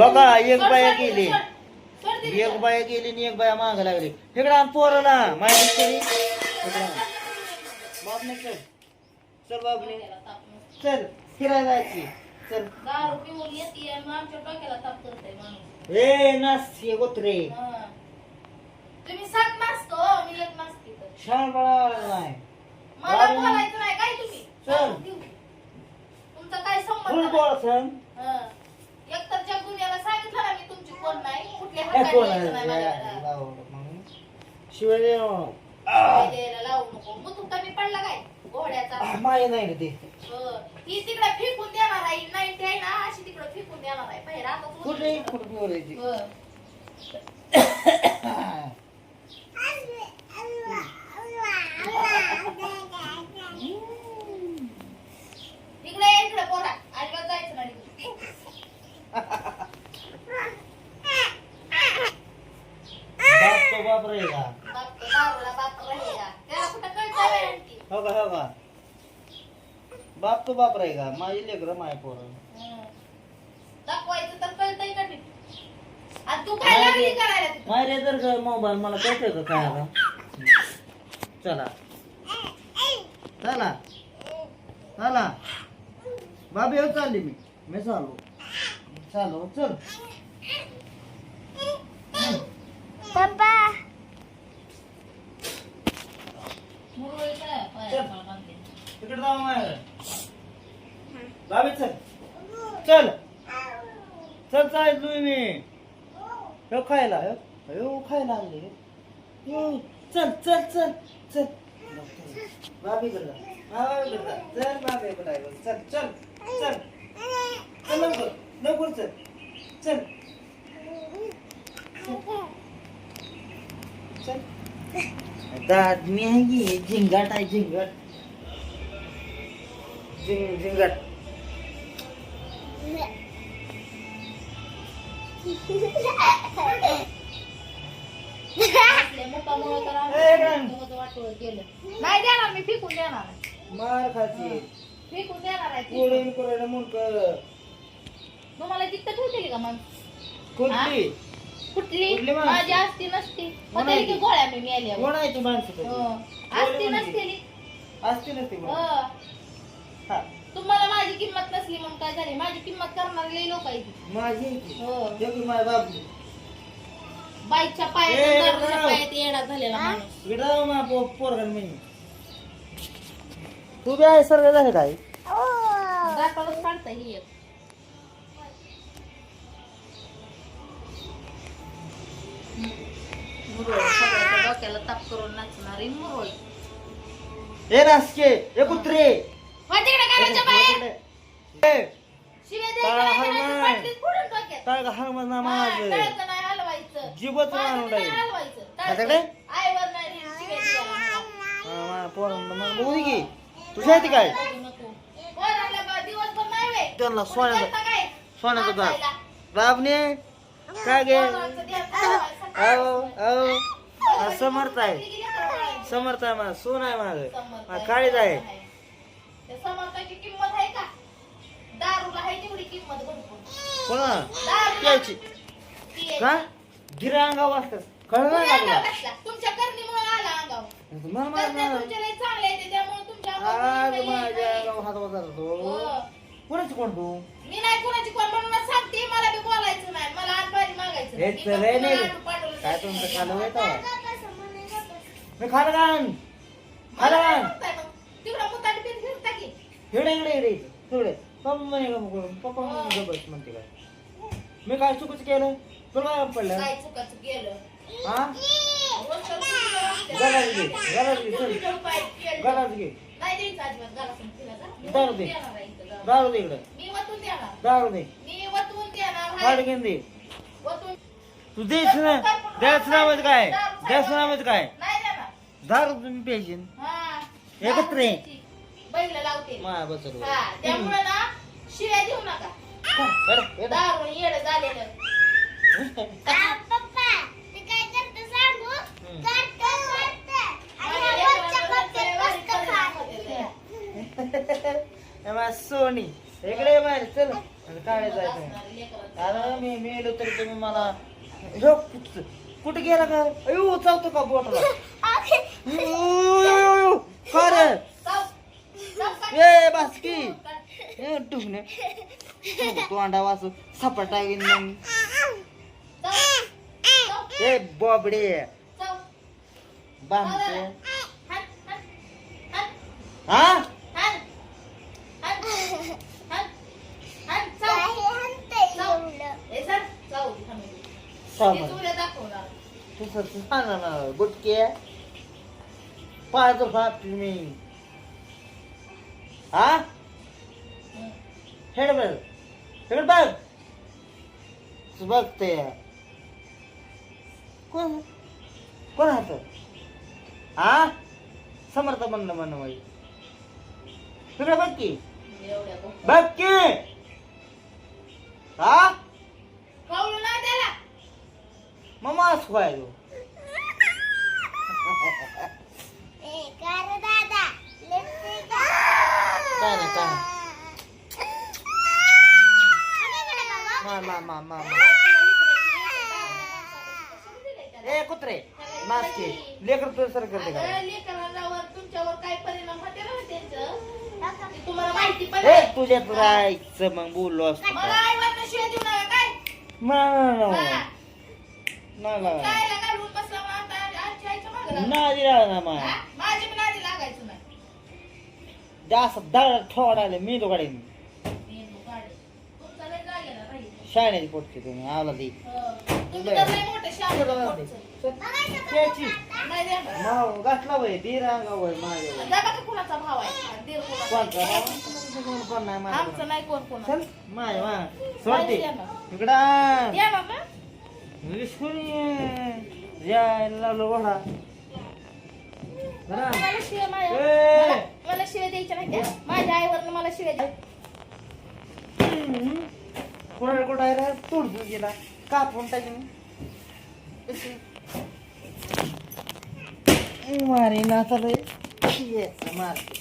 बघा एक बाया गेली, एक बाया गेली आणि एक बाया माग लागली. इकडं आण पोराला माहिती बाप नाही. चल चल बाबने, चल फिरायला जायची. चल ए नाच ये गोत्रे तुम्ही 7 नाचतो, मी 1 नाचते. शाळ बळावला नाही. मला बोलायचं नाही काय तुम्ही. चल तुमचा काय फुल संबंध नाही. बोल सण. एकतर जग दुनियाला सांगितलं ना मी तुमची कोण नाही, कुठल्या कोण हाताने यायचं नाही माझ्याकडे. शिवाय द्यायला लावू नको. मुतू कमी पडला काय घोड्याचा. माय नाही रे ते. ही तिकडे फेकून देणार आहे, 90 आहे ना अशी तिकडे फेकून देणार आहे. बाहेर आता कुठे कुठे बोलायची. इकडे इकडे पोरा अजिबात जायचं नाही. बाप तो बाप रहेगा. बाप रहेगा. त्याला कुठं कळतं वेळ आणखी. हो का बाप तो बाप रहेगा. माझी लेकरं माय पोरं. दाखवायचं तर कळतंय का नीट. आणि तू काय लागली करायला तिथं? माय रे तर मोबाईल मला कळतंय का काय आता. चला चला चला बाबी हो चालली मी चालू चालू. चल पप्पा मुरळी काय पायाला बांधते. तिकडे जाऊ माझ्याकडे. बाबी चल चल चल चाललोय मी. हो खायला हो खायला आणले. चल चल चल चल बाबी कडे चल बाबी कडे चल चल चल चल लवकर लवकर चल चल चल. दाद मी आहे की झिंगाट आहे झिंगाट झिंगाट. मोठा मुळे तर ए, रन. वाटोळं केलं. नाही देणार मी, फेकून देणार आहे. मार खाची फेकून देणार आहे. कोळीन कोळीला मुंडक तुम्हाला तिथं ठेवतेली का मग कुठली कुठली कुठली माणसं? माझी असती नसती कोण मग आहे तरी की ती? गोळ्या मी मेल्यावर. कोण आहे ती माणसं तशी? असती नसतेली. असते नसते हा तुम्हाला माझी किंमत नसली मग काय झाली. माझी किंमत करणारे लोक आहेत. माझी आहे ती. हो. ते की माझ्या बाबली बाईकच्या ए, पायात दारूच्या राव. पायात येडा झालेला माणूस. विडाव मा पोरगण मी. तू बी आहे सर्व झाले काय दातालाच काढता ही एक. मुरळी सगळ्याच्या डोक्याला ताप करून नाचणारी मुरळी. ए नासके ए कुत्रे होय तिकडे घराच्या बाहेर ए शिव्या टाळा द्यायच्या हलवाय. नाही, पाटलीत फोडून डोक्यात. काय का हर मना हा, माझ टाळकं नाही हलवायचं. जीवच माझं मारून नाही राहील. हलवायचं. माझ्याकडे? आईवर नाही शिव्या द्यायला मला. पोरांना बघू दे की तुझ्या आहे ती काय नको. पोराला बा दिवसभर नाही वे. त्यांना करता सोन्याचं काय? सोन्याचं दाब नाचायला. दाबने काय गे पोराचं ध्यान ठेवायचं. अहो अहो समर्थ आहे समर्थ आहे माझा सोन आहे माझं काळीज आहे. त्या समर्थाची किंमत आहे का? दारूला आहे तेवढी किंमत भरपूर. कोणा दारूला प्यायची ती आहे. का गिरा अंगावर असतात कळलं तुम्ही नाही अंगावर लागला बसला. तुमच्या करणीमुळे आला अंगावर. मला करणे मार तुमच्या लई चांगले आहे त्यामुळे तुमच्या अंगावर आज कोणी नाही माझ्या येत अंगावर हात वगैरे नाही. तो हो. कोणाची कोण तू मी नाही कोणाची कोण म्हणूनच सांगते. मला बी बोलायचं नाही. मला आणबाजी मागायचं हे नाही. चल, हे मी नाही. पण कोणाला पाठवलं काय नाही. तुमचं खालं येतं मी खालं कान खालं मला काय कान म्हणताय मग? तिकडं मुताट पीत फिरता की. हिडे हिडे हिडे हिडे पप्पा म्हणे पप्पा जबरदस्त म्हणते काय मी काय चुकीचं केलं तुला काय पडलं काय चुकाचं केलं. हा रोजचं चुकीचं गलास घे गलास घे चल तुमच्या उपाय केलं. गलास घे नाही द्यायचं अजिबात घरातून फिरायला. मी दारू वतून दे. देणार आहे इथं दारू. दारू दे इकडं मी वतून देणार. दारू दे मी वतून देणार आहे. हाड घेऊन दे वतून तू द्यायचं ना द्यायचं नावाचं काय द्यायचं नावाचं काय नाही देणार. दारू तुम्ही प्यायची हा. एकत्र आहे. बैल लावते. माया बचत हा, त्यामुळे ना शिव्या देऊ नका. दारू येड झालेलं. पप्पा ते काय करते सांगू करते माझ्या लेकरांना लय भारी परिणाम होते. सोनी इकडे मार चल काय किंमत जायचं असणारी लेकरांची. अरे मी मेलो तरी तुम्ही मला हे कुठे गेला का अयो चावतो का बोटाला का रे जाऊ. जाऊ का? ए बासकी ए डुकणे तू अंडा वास सपाटा घेईन मग जाऊ. जाऊ. ए बॉबडे जाऊ. बांधते हाण, हाण, हाण, हा हाण, हाण, हाण, हाण, जाऊ. काही हनतंय जाऊ. एवढं. ए, सर, जाऊ. थांब. सामान ते तुला दाखवणार. तसं सांगा ना गुटके पाहतो बाप मी हा हं. हेड बघ हेड बघ तू बघते कोण कोण हात हा समर्थ म्हणलं म्हण बाई तुला बघ की एवढ्या गोष्टी. बघ की हा कळलं ना त्याला? मग असं व्हायलो ए, का रे दादा? लिपस्टिक का? काय नाही काय नाही. आणि इकडे बघा. मा ए कुत्रे मास्के लेकर तुझं सर करते काय अगं, लेकरांवर तुमच्यावर काय परिणाम होते ना त्यांचं ते तुम्हाला माहिती पण ए नाही. तुझ्यात राहायचं मग बोललो असतो मला आईवरनं शिव्या देऊ नका काय? हा. नाही खायला घालून बसला मग आता आमच्या आईच्या मागं लागला. नादी राहा ना मा हा? माझी पण आधी लागायचं नाही. जास्त दळ ठोडायला मी तो काढेन मेंदू काढे. तुमचा लय जागेला राहील. शाळेची पोटची तुम्ही आवला दी तुम्ही तर लय मोठे शाळे मोठे. त्याची नाही देणार. नाव घातला वय दी रांगा वय माझ्या जा बघा कुणाचा भाव आहे दीर कोणता कुणाचा. कोण नाही आमचं माझ्या नाही कोण कोणाचं. चल माय मा सोडते देणार. इकडं आण. देणार ना? विस्कुनी यायला लोढा बरं मला शिव्या माझ्या- ए! मला शिव्या द्यायच्या नाही त्या. माझ्या आईवरनं मला शिव्या द्या. कोणाला कुठं आहे रे तोडून गेला कापून टाकीन मारे ना आता रे मारते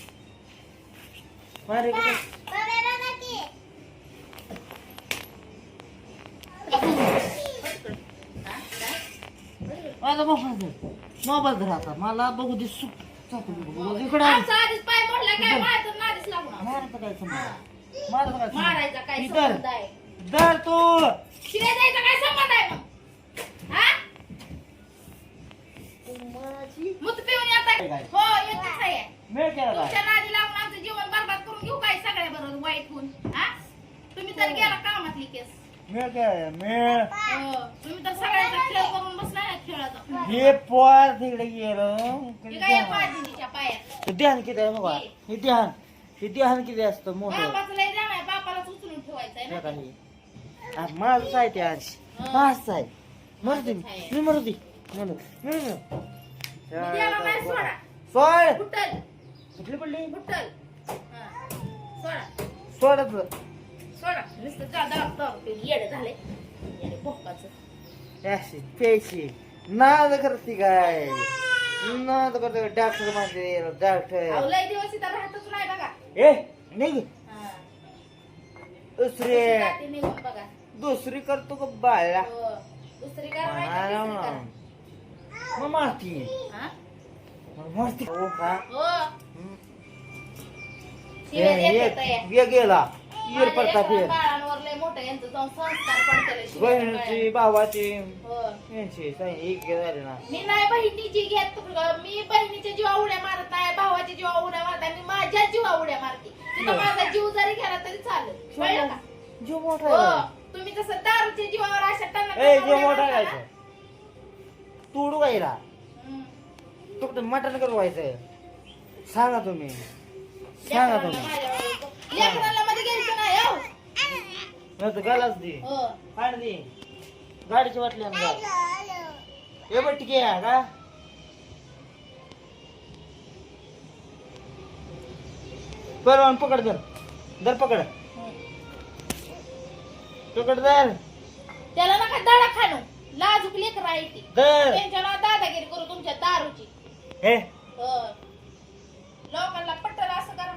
मारे कुठे बघा बघा की. माझा मोबाईल धर आता मला बघू दे सुख इकडे आमचा आधीच पाय मोडला काय माझा तर नादीच लागणार. मारत काय समजा मारत काय मारायचा काय इधर संबंध आहे? धर तू शिव्या द्यायचा काय संबंध आहे मग? हा? मूत पिऊन येताय? काय? हो, येतच आहे. मेळ केला तुमच्या काय नादी लागून आमचं जीवन बरबाद करून घेऊ काय सगळ्या बरोबर वाईट होऊन? हा? तुम्ही तर गेला कामातली केस. मेळ केला मेळ हो, तुम्ही तर सगळ्यांचा खेळ करून बसला ना खेळाचा. हे पोर तिकडे गेलं हे काय या पाजिनीच्या पायात. हे ध्यान किती आहे बघा हे ध्यान किती असतं मोठं बापाचं लय ध्यान आहे, बापालाच उचलून ठेवायचंय ना. हे काही माझंच आहे ते आज माझंच आहे मरू मी मरू दे द्यायला नाही सोडा. सोड बुट्टल, कुठली पडली बुट्टल. हा. सोडा, सोडच सोडा. नुसतं जा दारू दारू पिऊन येडे झाले. येडे भोकाचं. अशी प्यायची नाद करते काय नाद करते डॉक्टर म्हणते अहो, डॉक्टर लय दिवस इथं राहतच नाही बघा. ए नाही हा. दुसरी रात्री निघून बघा. दुसरी करतो का बाळा हो. दुसरी करा नाही तर तिसरी करा. मग मारती हा? मारती हो का हो. शिव्या देतात या. ये गेला येर माझ्या पडता लेकरां फेर बाळांवर लय मोठं यांचं जाऊन संस्कार पडतेले शिव्या बहिणीची सगळ्या. भावाची हो. यांची एक झाले ना मी नाही बहिणीची घेत मी बहिणीच्या जीवा उड्या मारत नाही भावाच्या जीवा उड्या मारत नाही मी माझ्या जीवा उड्या मारते तिथं माझा जीव जरी गेला तरी चालेल कळलं का? जीव मोठा हो आहे तुम्ही जसं दारूच्या जीवावर अशा ए जीव मोठा टणा आहे तूड व्हायला फक्त मटण करू व्हायचंय सांगा तुम्ही सांगा तुम्ही लेकराला मध्ये घ्यायचं नाही हो. नाही तर गालाच दे हो. पाणी दे गाडीची वाटली हे बघ ठीक आहे का परवान पकड धर धर पकड पकड धर त्याला नका दाडा खाणू लाजूक लेकर आहे ती धर त्यांच्या नावात दादागिरी करू तुमच्या दारूची हे हो. लोकांना पटल असं करा